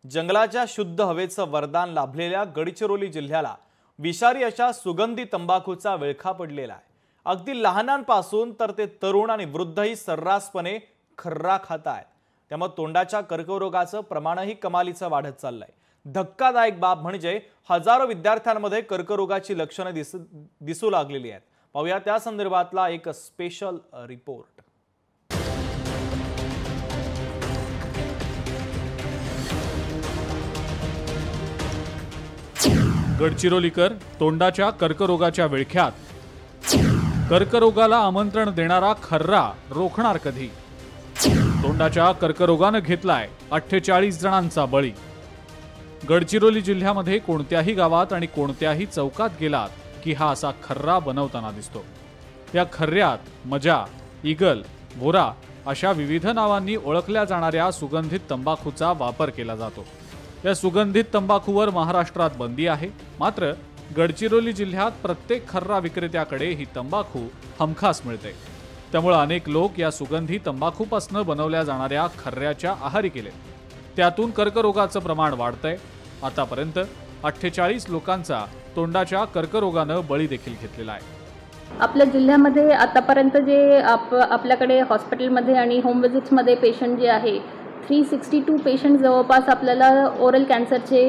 जंगलाच्या शुद्ध हवेचं वरदान लाभलेल्या गडचिरोली जिल्ह्याला विषारी अशा सुगंधी तंबाखूचा विळखा पडलेला आहे। अगदी लहानांपासून तर ते तरुण आणि वृद्धही सर्रासपणे खर्रा खातायत। त्यामुळे तोंडाच्या कर्करोगाचं प्रमाणही कमालीचं वाढत चाललंय। धक्कादायक बाब म्हणजे हजारो विद्यार्थ्यांमध्ये कर्करोगाची लक्षणे दिसू लागलेली आहेत। पाहूया त्या संदर्भातला एक स्पेशल रिपोर्ट। गडचिरोलीकर तोंडाच्या कर्करोगाच्या विळख्यात। कर्करोगाला आमंत्रण देणारा खर्रा रोखणार कधी? तोंडाच्या कर्करोगाने घेतलाय 48 जणांचा बळी। गडचिरोली जिल्ह्यामध्ये कोणत्याही गावात आणि कोणत्याही चौकात गेलात की हा असा खर्रा बनवताना दिसतो। या खर्ऱ्यात मजा, ईगल, भोरा अशा विविध नावांनी ओळखल्या जाणाऱ्या सुगंधित तंबाखूचा वापर केला जातो। या सुगंधित तंबाखूवर महाराष्ट्रात बंदी आहे, मात्र गडचिरोली जिल्ह्यात प्रत्येक खर्रा विक्रेत्याकडे ही तंबाखू हमखास मिळते। त्यामुळे अनेक लोक या सुगंधी तंबाखूपासून बनवल्या जाणाऱ्या खर्ऱ्याच्या आहारी गेले। त्यातून कर्करोगाचं प्रमाण वाढतंय। आतापर्यंत 48 लोकांचा तोंडाच्या कर्करोगानं बळी देखील घेतलेला आहे। आपल्या जिल्ह्यामध्ये आतापर्यंत जे आपल्याकडे हॉस्पिटलमध्ये आणि होम विजिट्समध्ये पेशंट जे आहे 362 पेशंट जवळपास आपल्याला ओरल कॅन्सरचे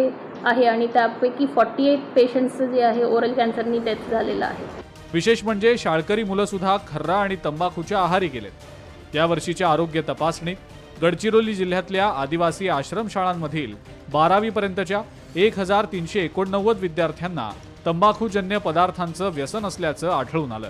आहे आणि त्यापैकी 48 पेशंट्स जे आहे ओरल कॅन्सरनी डेथ झालेला आहे। विशेष म्हणजे शाळकरी मुलं सुद्धा खर्रा आणि तंबाखूच्या आहारी गेलेत। या वर्षीच्या आरोग्य तपासणीत गडचिरोली जिल्ह्यातल्या आदिवासी आश्रमशाळांमधील 12वी पर्यंतच्या 1389 विद्यार्थ्यांना तंबाखूजन्य पदार्थांचं व्यसन असल्याचं आढळून आलं।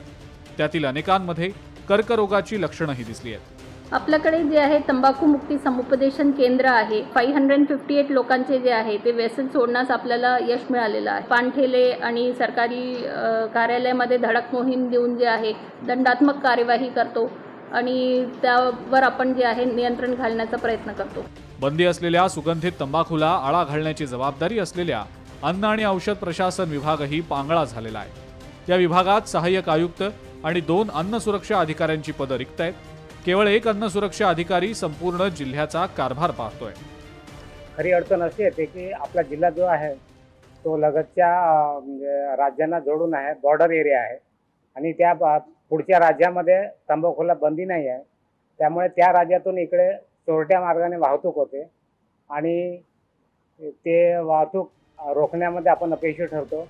त्यातील अनेकांमध्ये कर्करोगाची लक्षणंही दिसली आहेत। आपल्याकडे जे आहे तंबाखू मुक्ती समुपदेशन केंद्र आहे। 558 लोकांचे जे आहे ते व्यसन सोडण्यास आपल्याला यश मिळालेलं आहे। पानठेले आणि सरकारी कार्यालयामध्ये धडक मोहीम देऊन जे आहे दंडात्मक कार्यवाही करतो आणि त्यावर आपण जे आहे नियंत्रण घालण्याचा प्रयत्न करतो। बंदी असलेल्या सुगंधित तंबाखूला आळा घालण्याची जबाबदारी असलेल्या अन्न आणि औषध प्रशासन विभागही पांगळा झालेला आहे। या विभागात सहाय्यक आयुक्त आणि 2 अन्न सुरक्षा अधिकाऱ्यांची पदं रिक्त आहेत। केवळ एक अन्न सुरक्षा अधिकारी संपूर्ण जिल्ह्याचा कारभार पाहतोय। खरी अडचण अशी येते की आपला जिल्हा जो आहे तो लगतच्या राज्यांना जोडून आहे, बॉर्डर एरिया आहे आणि त्या पुढच्या राज्यामध्ये तंबाखूला बंदी नाही आहे। त्यामुळे त्या राज्यातून इकडे चोरट्या मार्गाने वाहतूक होते आणि ते वाहतूक रोखण्यामध्ये आपण अपयशी ठरतो,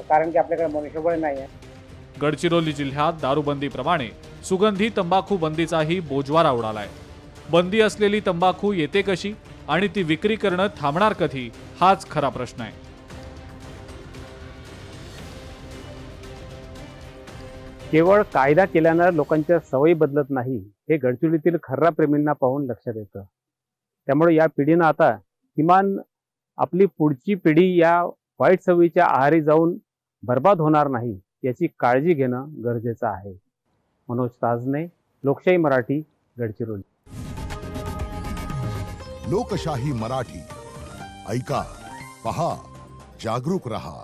कारण की आपल्याकडे मनुष्यबळ नाही आहे। गडचिरोली जिल्ह्यात दारूबंदीप्रमाणे सुगंधी तंबाखू बंदीचाही बोजवारा उडालाय। बंदी असलेली तंबाखू येते कशी आणि ती विक्री करणं थांबणार कधी, हाच खरा प्रश्न आहे। केवळ कायदा केल्यानं लोकांच्या सवयी बदलत नाही, हे गडचिरोलीतील खर्रा प्रेमींना पाहून लक्षात येतं। त्यामुळे या पिढीनं आता किमान आपली पुढची पिढी या वाईट सवयीच्या आहारी जाऊन बर्बाद होणार नाही याची काळजी घेणं गरजेचं आहे। मनोज ताजने, लोकशाही मराठी, गडचिरोली। लोकशाही मराठी ऐका, पहा, जागरूक रहा।